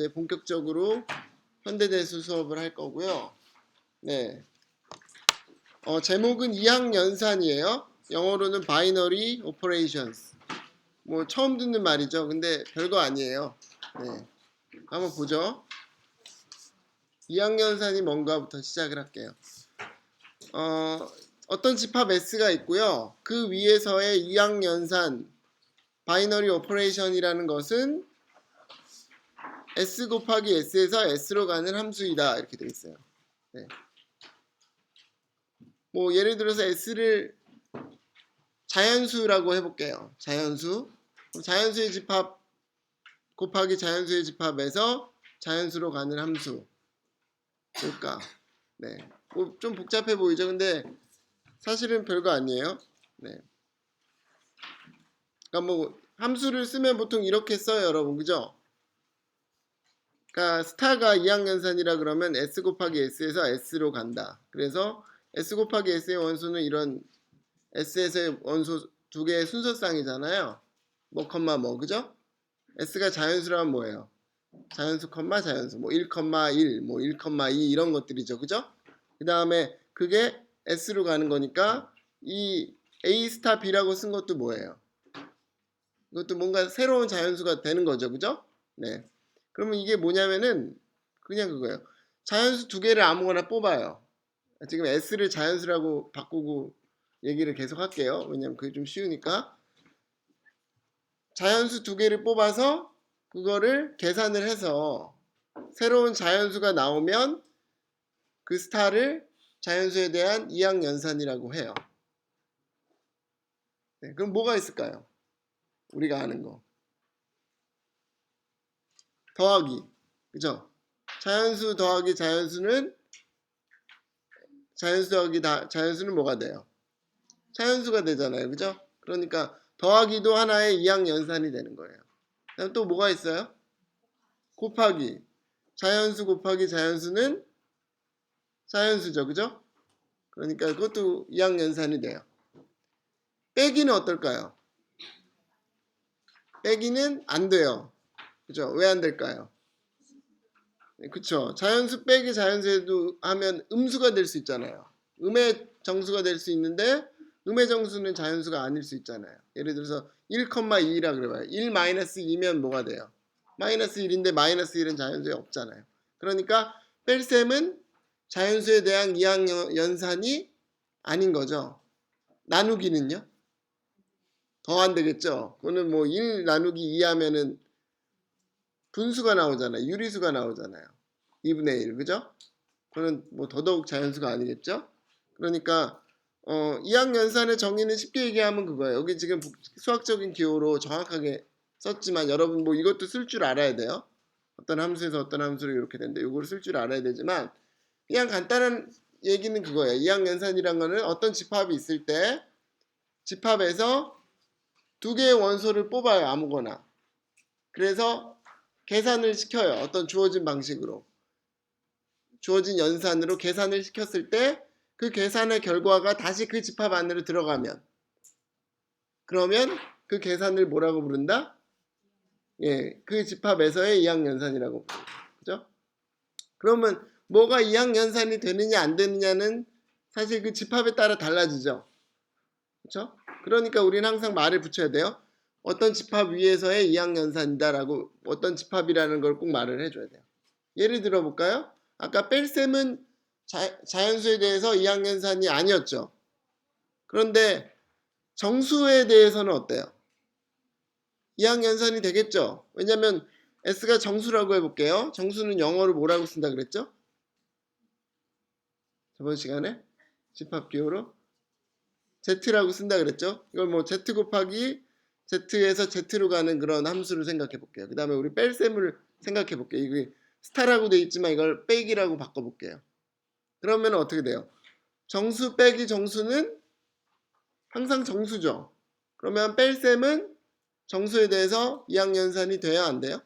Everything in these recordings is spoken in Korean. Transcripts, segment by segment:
이제 본격적으로 현대대수 수업을 할 거고요. 네. 제목은 이항연산이에요. 영어로는 Binary Operations. 뭐 처음 듣는 말이죠. 근데 별거 아니에요. 네. 한번 보죠. 이항연산이 뭔가부터 시작을 할게요. 어떤 집합 S가 있고요. 그 위에서의 이항연산 바이너리 오퍼레이션이라는 것은 S 곱하기 S에서 S로 가는 함수이다. 이렇게 되어 있어요. 네. 뭐 예를 들어서 S를 자연수라고 해볼게요. 자연수. 자연수의 집합 곱하기 자연수의 집합에서 자연수로 가는 함수. 뭘까? 네. 뭐 좀 복잡해 보이죠? 근데 사실은 별거 아니에요. 네. 그러니까 뭐 함수를 쓰면 보통 이렇게 써요, 여러분. 그죠? 그러니까 스타가 이항연산이라 그러면 S 곱하기 S에서 S로 간다. 그래서 S 곱하기 S의 원소는 이런 S에서의 원소 두 개의 순서쌍이잖아요. 뭐 컴마 뭐 그죠? S가 자연수라면 뭐예요? 자연수 컴마 자연수 뭐 1,1 뭐 1,2 이런 것들이죠. 그죠? 그 다음에 그게 S로 가는 거니까 이 A 스타 B라고 쓴 것도 뭐예요? 이것도 뭔가 새로운 자연수가 되는 거죠. 그죠? 네. 그러면 이게 뭐냐면은 그냥 그거예요. 자연수 두 개를 아무거나 뽑아요. 지금 S를 자연수라고 바꾸고 얘기를 계속 할게요. 왜냐면 그게 좀 쉬우니까. 자연수 두 개를 뽑아서 그거를 계산을 해서 새로운 자연수가 나오면 그 스타를 자연수에 대한 이항연산이라고 해요. 네, 그럼 뭐가 있을까요? 우리가 아는 거. 더하기. 그죠? 자연수 더하기 자연수는 자연수 더하기 자연수는 뭐가 돼요? 자연수가 되잖아요. 그죠? 그러니까 더하기도 하나의 이항연산이 되는 거예요. 그다음 또 뭐가 있어요? 곱하기. 자연수 곱하기 자연수는 자연수죠. 그죠? 그러니까 그것도 이항연산이 돼요. 빼기는 어떨까요? 빼기는 안 돼요. 그죠? 왜 안 될까요? 네, 그쵸. 자연수 빼기 자연수에도 하면 음수가 될 수 있잖아요. 음의 정수가 될 수 있는데 음의 정수는 자연수가 아닐 수 있잖아요. 예를 들어서 1,2라 그래봐요. 1-2면 뭐가 돼요? 마이너스 1인데 마이너스 1은 자연수에 없잖아요. 그러니까 뺄셈은 자연수에 대한 이항연산이 아닌 거죠. 나누기는요? 더 안 되겠죠. 그거는 뭐 1 나누기 2 하면은 분수가 나오잖아요. 유리수가 나오잖아요. 2분의 1, 그죠? 그거는 뭐 더더욱 자연수가 아니겠죠? 그러니까 이항연산의 정의는 쉽게 얘기하면 그거예요. 여기 지금 수학적인 기호로 정확하게 썼지만 여러분 뭐 이것도 쓸 줄 알아야 돼요. 어떤 함수에서 어떤 함수를 이렇게 된다. 이걸 쓸 줄 알아야 되지만 그냥 간단한 얘기는 그거예요. 이항연산이란 거는 어떤 집합이 있을 때 집합에서 두 개의 원소를 뽑아요. 아무거나. 그래서 계산을 시켜요. 어떤 주어진 방식으로. 주어진 연산으로 계산을 시켰을 때 그 계산의 결과가 다시 그 집합 안으로 들어가면 그러면 그 계산을 뭐라고 부른다? 예, 그 집합에서의 이항연산이라고 부른다. 그죠? 그러면 뭐가 이항연산이 되느냐 안 되느냐는 사실 그 집합에 따라 달라지죠. 그렇죠? 그러니까 우리는 항상 말을 붙여야 돼요. 어떤 집합 위에서의 이항연산이다라고 어떤 집합이라는 걸 꼭 말을 해줘야 돼요. 예를 들어 볼까요? 아까 뺄셈은 자연수에 대해서 이항연산이 아니었죠. 그런데 정수에 대해서는 어때요? 이항연산이 되겠죠. 왜냐하면 S가 정수라고 해볼게요. 정수는 영어로 뭐라고 쓴다 그랬죠? 저번 시간에 집합기호로 Z라고 쓴다 그랬죠. 이걸 뭐 Z 곱하기 Z에서 Z로 가는 그런 함수를 생각해 볼게요. 그 다음에 우리 뺄셈을 생각해 볼게요. 이게 스타라고 돼 있지만 이걸 빼기라고 바꿔 볼게요. 그러면 어떻게 돼요? 정수 빼기 정수는 항상 정수죠. 그러면 뺄셈은 정수에 대해서 이항연산이 돼야 안 돼요?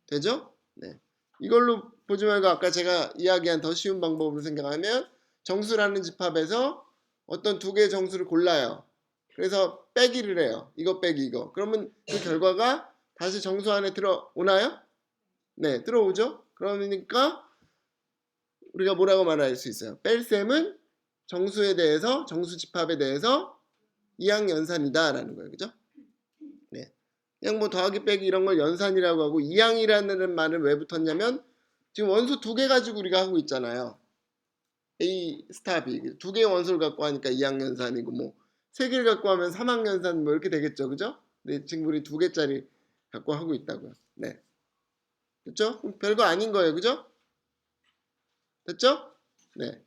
되죠? 네. 이걸로 보지 말고 아까 제가 이야기한 더 쉬운 방법으로 생각하면 정수라는 집합에서 어떤 두 개의 정수를 골라요. 그래서 빼기를 해요. 이거 빼기 이거. 그러면 그 결과가 다시 정수 안에 들어오나요? 네, 들어오죠? 그러니까 우리가 뭐라고 말할 수 있어요? 뺄셈은 정수에 대해서, 정수 집합에 대해서 이항연산이다라는 거예요. 그죠? 네. 그냥 뭐 더하기 빼기 이런 걸 연산이라고 하고 이항이라는 말은 왜 붙었냐면 지금 원소 두 개 가지고 우리가 하고 있잖아요. A 스타 B 두 개의 원소를 갖고 하니까 이항연산이고 뭐 세 개를 갖고 하면 삼항연산 뭐 이렇게 되겠죠. 그죠? 네, 지금 우리 두 개짜리 갖고 하고 있다고요. 네. 됐죠? 별거 아닌 거예요. 그죠? 됐죠? 네.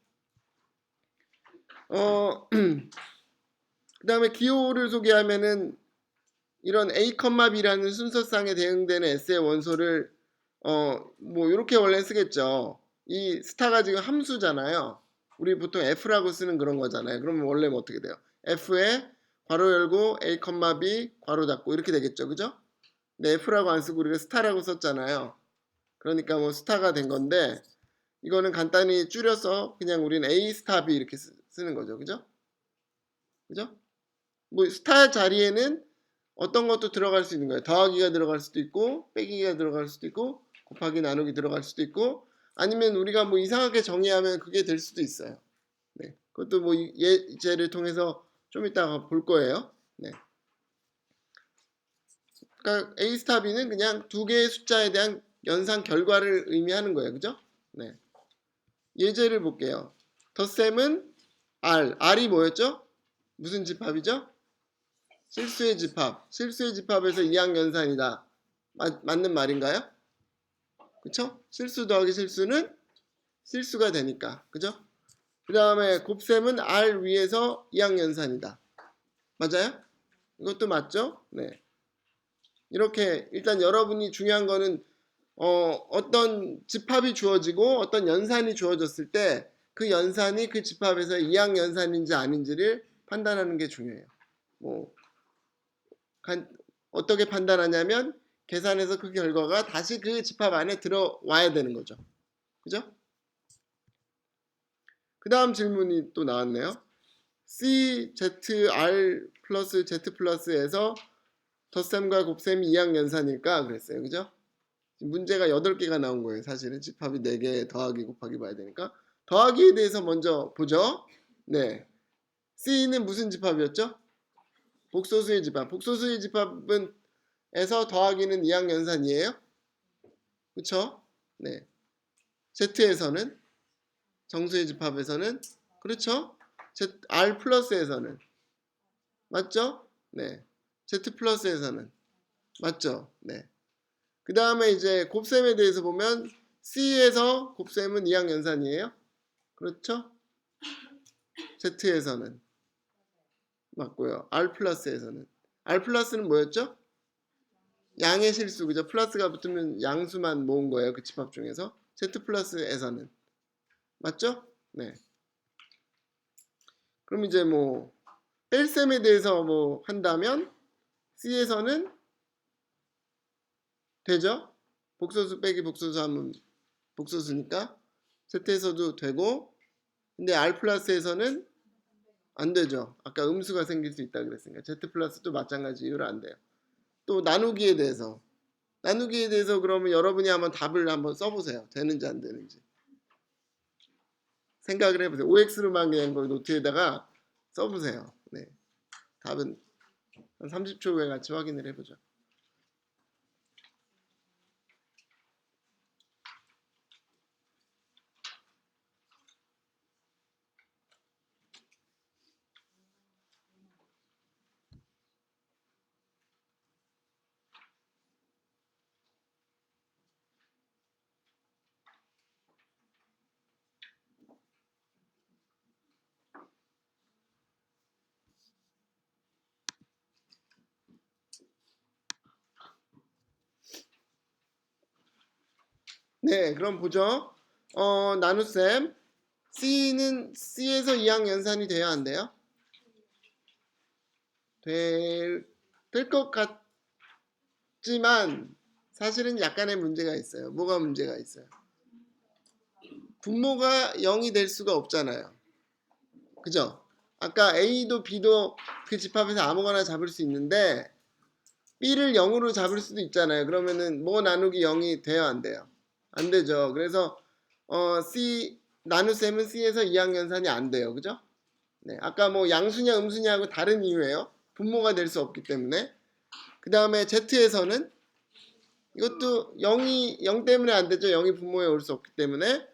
그 다음에 기호를 소개하면은 이런 A, B라는 순서상에 대응되는 S의 원소를 뭐 이렇게 원래 쓰겠죠. 이 스타가 지금 함수잖아요. 우리 보통 F라고 쓰는 그런 거잖아요. 그러면 원래 뭐 어떻게 돼요? F에 괄호 열고 A, B 괄호 닫고 이렇게 되겠죠. 그죠? 근데 F라고 안 쓰고 우리가 스타라고 썼잖아요. 그러니까 뭐 스타가 된 건데 이거는 간단히 줄여서 그냥 우리는 A 스타 B 이렇게 쓰는 거죠. 그죠? 그죠? 뭐 스타 자리에는 어떤 것도 들어갈 수 있는 거예요. 더하기가 들어갈 수도 있고 빼기가 들어갈 수도 있고 곱하기 나누기 들어갈 수도 있고 아니면 우리가 뭐 이상하게 정의하면 그게 될 수도 있어요. 네. 그것도 뭐 예제를 통해서 좀 이따가 볼 거예요. 네. 그러니까 A 스타 B는 그냥 두 개의 숫자에 대한 연산 결과를 의미하는 거예요. 그죠? 네. 예제를 볼게요. 덧셈은 R이 뭐였죠? 무슨 집합이죠? 실수의 집합. 실수의 집합에서 이항연산이다. 맞는 말인가요? 그쵸? 실수 더하기 실수는 실수가 되니까. 그죠? 그 다음에 곱셈은 R 위에서 이항연산이다. 맞아요? 이것도 맞죠? 네. 이렇게 일단 여러분이 중요한 거는 어떤 집합이 주어지고 어떤 연산이 주어졌을 때 그 연산이 그 집합에서 이항연산인지 아닌지를 판단하는 게 중요해요. 뭐 어떻게 판단하냐면 계산해서 그 결과가 다시 그 집합 안에 들어와야 되는 거죠. 그죠? 그 다음 질문이 또 나왔네요. CZR 플러스 Z 플러스에서 덧셈과 곱셈이 이항연산일까? 그랬어요. 그죠? 문제가 8개가 나온 거예요. 사실은 집합이 4개 더하기 곱하기 봐야 되니까. 더하기에 대해서 먼저 보죠. 네. C는 무슨 집합이었죠? 복소수의 집합. 복소수의 집합은 에서 더하기는 이항연산이에요. 그쵸? 네. Z에서는 정수의 집합에서는 그렇죠? R 플러스에서는 맞죠? 네. Z 플러스에서는 맞죠? 네. 그 다음에 이제 곱셈에 대해서 보면 C에서 곱셈은 이항연산이에요. 그렇죠? Z에서는 맞고요. R 플러스에서는 R 플러스는 뭐였죠? 양의 실수. 그죠? 플러스가 붙으면 양수만 모은 거예요. 그 집합 중에서. Z 플러스에서는 맞죠? 네. 그럼 이제 뭐 뺄셈에 대해서 뭐 한다면 C에서는 되죠? 복소수 빼기 복소수 하면 복소수니까 Z에서도 되고 근데 R 플러스에서는 안 되죠. 아까 음수가 생길 수 있다 그랬으니까 Z 플러스도 마찬가지 이유로 안 돼요. 또 나누기에 대해서 그러면 여러분이 한번 답을 한번 써보세요. 되는지 안 되는지 생각을 해보세요. OX로만 그냥 거 노트에다가 써보세요. 네, 답은 한 30초 후에 같이 확인을 해보죠. 네, 그럼 보죠. 나눗셈 C는 C에서 이항연산이 돼야 안 돼요? 될 것 같지만 사실은 약간의 문제가 있어요. 뭐가 문제가 있어요? 분모가 0이 될 수가 없잖아요. 그죠? 아까 A도 B도 그 집합에서 아무거나 잡을 수 있는데 B를 0으로 잡을 수도 있잖아요. 그러면은 뭐 나누기 0이 돼요, 안 돼요? 안 되죠. 그래서 C 나눗셈은 C에서 이항연산이 안 돼요. 그죠? 네. 아까 뭐 양수냐 음수냐하고 다른 이유예요. 분모가 될 수 없기 때문에. 그 다음에 Z에서는 이것도 0 때문에 안 되죠. 0이 분모에 올 수 없기 때문에.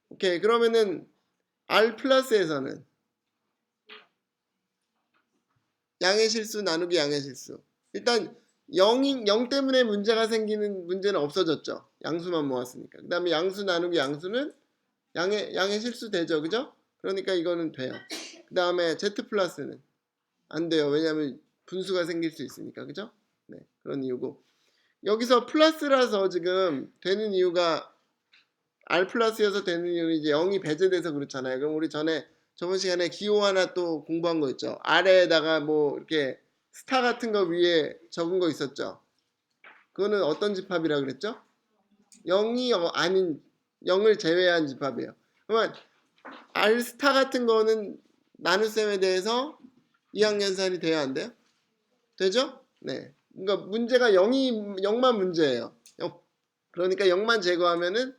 오케이. 그러면은 R 플러스에서는 양의 실수 나누기 양의 실수. 일단 0 때문에 문제가 생기는 문제는 없어졌죠. 양수만 모았으니까. 그 다음에 양수 나누기 양수는 양의 실수 되죠. 그죠? 그러니까 이거는 돼요. 그 다음에 Z 플러스는 안 돼요. 왜냐하면 분수가 생길 수 있으니까. 그죠? 네. 그런 이유고. 여기서 플러스라서 지금 되는 이유가 R 플러스여서 되는 이유는 이제 0이 배제돼서 그렇잖아요. 그럼 우리 저번 시간에 기호 하나 또 공부한 거 있죠. 아래에다가 뭐 이렇게 스타 같은 거 위에 적은 거 있었죠. 그거는 어떤 집합이라 그랬죠? 0이 아닌 0을 제외한 집합이에요. 그러면 R 스타 같은 거는 나눗셈에 대해서 이항연산이 돼야 안 돼요? 되죠? 네. 그러니까 문제가 0만 문제예요. 그러니까 0만 제거하면은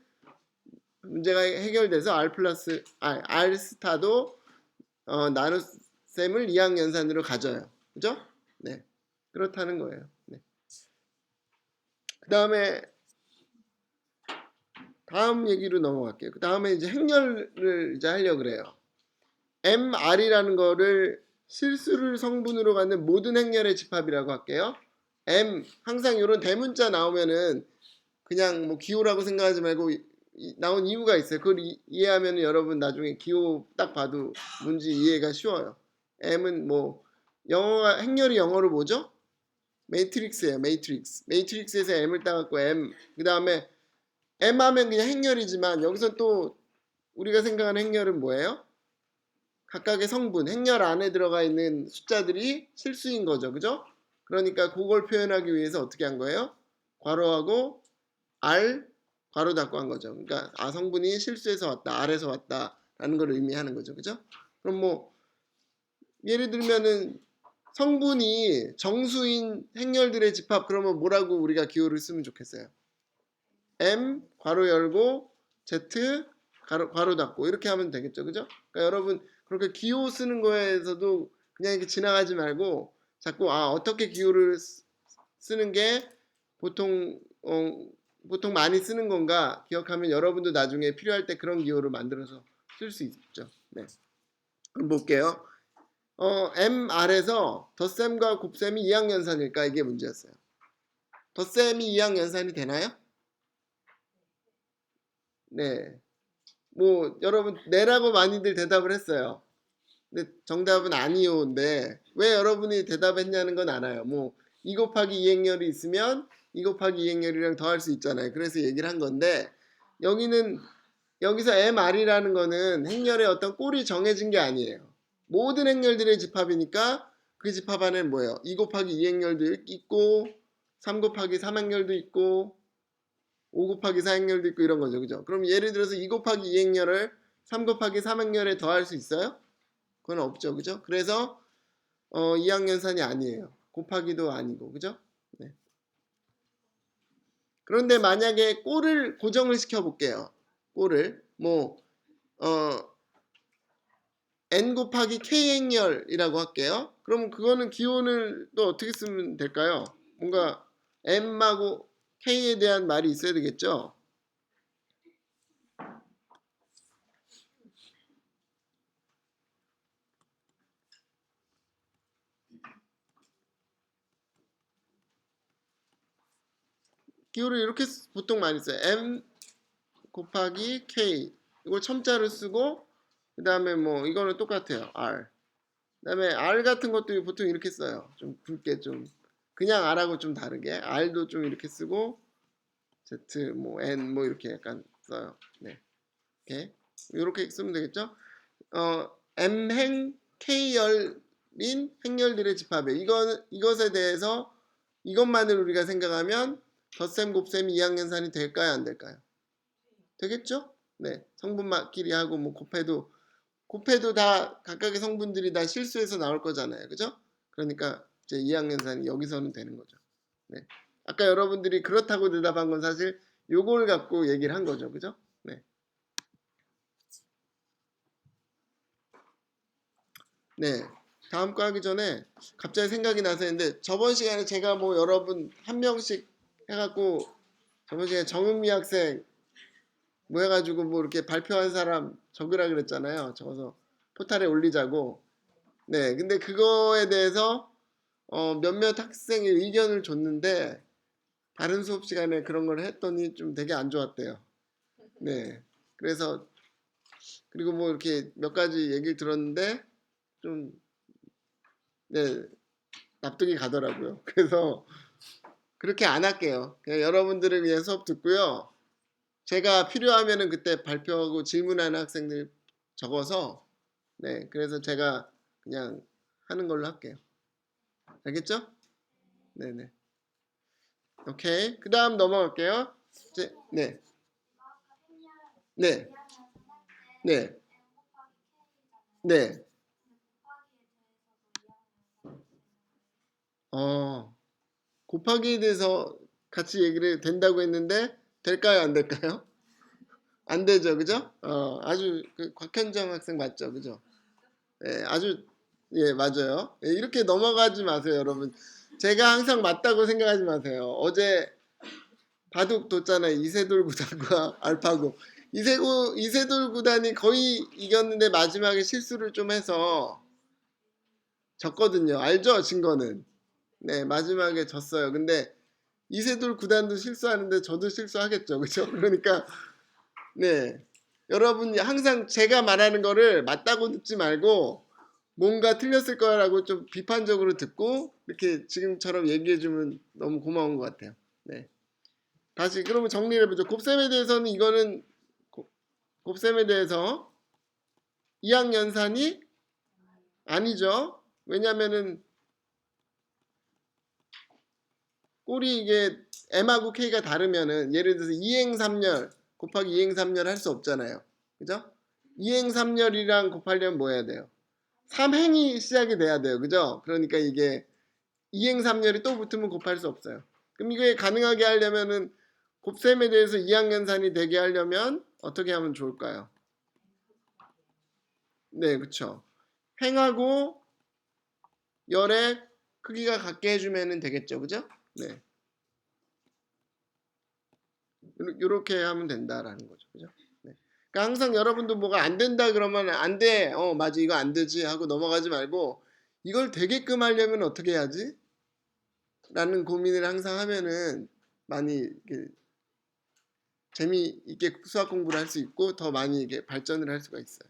문제가 해결돼서 R 스타도 나눗셈을 이항연산으로 가져요. 그죠? 네. 그렇다는 거예요. 네. 그 다음에 다음 얘기로 넘어갈게요. 그 다음에 이제 행렬을 이제 하려고 그래요. MR이라는 거를 실수를 성분으로 갖는 모든 행렬의 집합이라고 할게요. M 항상 이런 대문자 나오면은 그냥 뭐 기호라고 생각하지 말고 나온 이유가 있어요. 그걸 이해하면 여러분 나중에 기호 딱 봐도 문제 이해가 쉬워요. M은 뭐 영어가 행렬이 영어로 뭐죠? 매트릭스예요. 매트릭스. 매트릭스에서 M을 따갖고 M 그 다음에 M 하면 그냥 행렬이지만 여기서 또 우리가 생각하는 행렬은 뭐예요? 각각의 성분, 행렬 안에 들어가 있는 숫자들이 실수인 거죠. 그죠? 그러니까 그걸 표현하기 위해서 어떻게 한 거예요? 괄호하고 R 괄호 닫고 한 거죠. 그러니까 성분이 실수해서 왔다, R에서 왔다 라는 걸 의미하는 거죠. 그죠? 그럼 뭐 예를 들면은 성분이 정수인 행렬들의 집합 그러면 뭐라고 우리가 기호를 쓰면 좋겠어요? M 괄호 열고 Z 괄호 닫고 이렇게 하면 되겠죠. 그죠? 그러니까 여러분 그렇게 기호 쓰는 거에서도 그냥 이렇게 지나가지 말고 자꾸 어떻게 기호를 쓰는 게 보통 많이 쓰는 건가 기억하면 여러분도 나중에 필요할 때 그런 기호를 만들어서 쓸 수 있죠. 네. 그럼 볼게요. MR에서 덧셈과 곱셈이 이항연산일까? 이게 문제였어요. 덧셈이 이항연산이 되나요? 네. 뭐 여러분 네라고 많이들 대답을 했어요. 근데 정답은 아니요인데 왜 여러분이 대답했냐는 건 알아요. 뭐 2 곱하기 2 행렬이 있으면 2 곱하기 2 행렬이랑 더할 수 있잖아요. 그래서 얘기를 한 건데 여기서 MR이라는 거는 행렬의 어떤 꼴이 정해진 게 아니에요. 모든 행렬들의 집합이니까 그 집합 안에는 뭐예요? 2 곱하기 2 행렬도 있고 3 곱하기 3 행렬도 있고 5 곱하기 4 행렬도 있고 이런 거죠. 그죠? 그럼 예를 들어서 2 곱하기 2 행렬을 3 곱하기 3 행렬에 더할 수 있어요? 그건 없죠. 그죠? 그래서 이항연산이 아니에요. 곱하기도 아니고. 그죠? 네. 그런데 만약에 꼴을 고정을 시켜 볼게요. 꼴을 n 곱하기 k 행렬이라고 할게요. 그럼 그거는 기호를 또 어떻게 쓰면 될까요? 뭔가 m하고 k에 대한 말이 있어야 되겠죠? 기호를 이렇게 보통 많이 써요. m 곱하기 k 이걸 첨자를 쓰고 그 다음에 뭐 이거는 똑같아요. r 그 다음에 r 같은 것도 보통 이렇게 써요. 좀 굵게 좀 그냥 r하고 좀 다르게 r도 좀 이렇게 쓰고 z 뭐 n 뭐 이렇게 약간 써요. 네, 이렇게 쓰면 되겠죠? m행 k열인 행렬들의 집합이에요. 이것에 대해서 이것만을 우리가 생각하면 덧셈 곱셈이 이항연산이 될까요? 안 될까요? 되겠죠? 네, 성분끼리 하고 뭐 곱해도 다 각각의 성분들이 다 실수해서 나올 거잖아요. 그죠? 그러니까 이제 이항연산이 여기서는 되는 거죠. 네. 아까 여러분들이 그렇다고 대답한 건 사실 요걸 갖고 얘기를 한 거죠. 그죠? 네. 네. 다음 거 하기 전에 갑자기 생각이 나서 했는데 저번 시간에 제가 뭐 여러분 한 명씩 해갖고 저번 시간에 정은미 학생 뭐 해가지고 뭐 이렇게 발표한 사람 적으라 그랬잖아요. 적어서 포탈에 올리자고. 네. 근데 그거에 대해서 몇몇 학생이 의견을 줬는데 다른 수업 시간에 그런 걸 했더니 좀 되게 안 좋았대요. 네. 그래서 그리고 뭐 이렇게 몇 가지 얘기를 들었는데 좀 네, 납득이 가더라고요. 그래서 그렇게 안 할게요. 그냥 여러분들을 위해 수업 듣고요. 제가 필요하면은 그때 발표하고 질문하는 학생들 적어서 네, 그래서 제가 그냥 하는 걸로 할게요. 알겠죠? 네네. 오케이. 그 다음 넘어갈게요. 네, 네, 네, 네. 곱하기에 대해서 같이 얘기를 된다고 했는데 될까요? 안 될까요? 안 되죠, 그죠? 아주 그 곽현정 학생 맞죠, 그죠? 예, 아주 예, 맞아요. 예, 이렇게 넘어가지 마세요, 여러분. 제가 항상 맞다고 생각하지 마세요. 어제 바둑 뒀잖아요. 이세돌 구단과 알파고. 이세돌 구단이 거의 이겼는데 마지막에 실수를 좀 해서 졌거든요. 알죠? 진 거는. 네, 마지막에 졌어요. 근데 이세돌 구단도 실수하는데 저도 실수하겠죠. 그죠? 그러니까 네. 여러분이 항상 제가 말하는 거를 맞다고 듣지 말고 뭔가 틀렸을 거라고 좀 비판적으로 듣고 이렇게 지금처럼 얘기해 주면 너무 고마운 것 같아요. 네. 다시 그러면 정리를 해보죠. 곱셈에 대해서는 이거는 곱셈에 대해서 이항연산이 아니죠. 왜냐면은 꼴이 이게 m하고 k가 다르면은 예를 들어서 이행3열 곱하기 이행3열 할 수 없잖아요. 그죠? 이행3열이랑 곱하려면 뭐 해야 돼요? 3행이 시작이 돼야 돼요. 그죠? 그러니까 이게 2행3열이 또 붙으면 곱할 수 없어요. 그럼 이게 가능하게 하려면은 곱셈에 대해서 이항연산이 되게 하려면 어떻게 하면 좋을까요? 네, 그쵸. 행하고 열의 크기가 같게 해주면 되겠죠. 그죠? 네. 이렇게 하면 된다라는 거죠. 그죠? 네. 그러니까 항상 여러분도 뭐가 안 된다 그러면 안 돼. 맞아. 이거 안 되지 하고 넘어가지 말고 이걸 되게끔 하려면 어떻게 해야지? 라는 고민을 항상 하면은 많이 이렇게 재미있게 수학 공부를 할 수 있고 더 많이 이게 발전을 할 수가 있어요.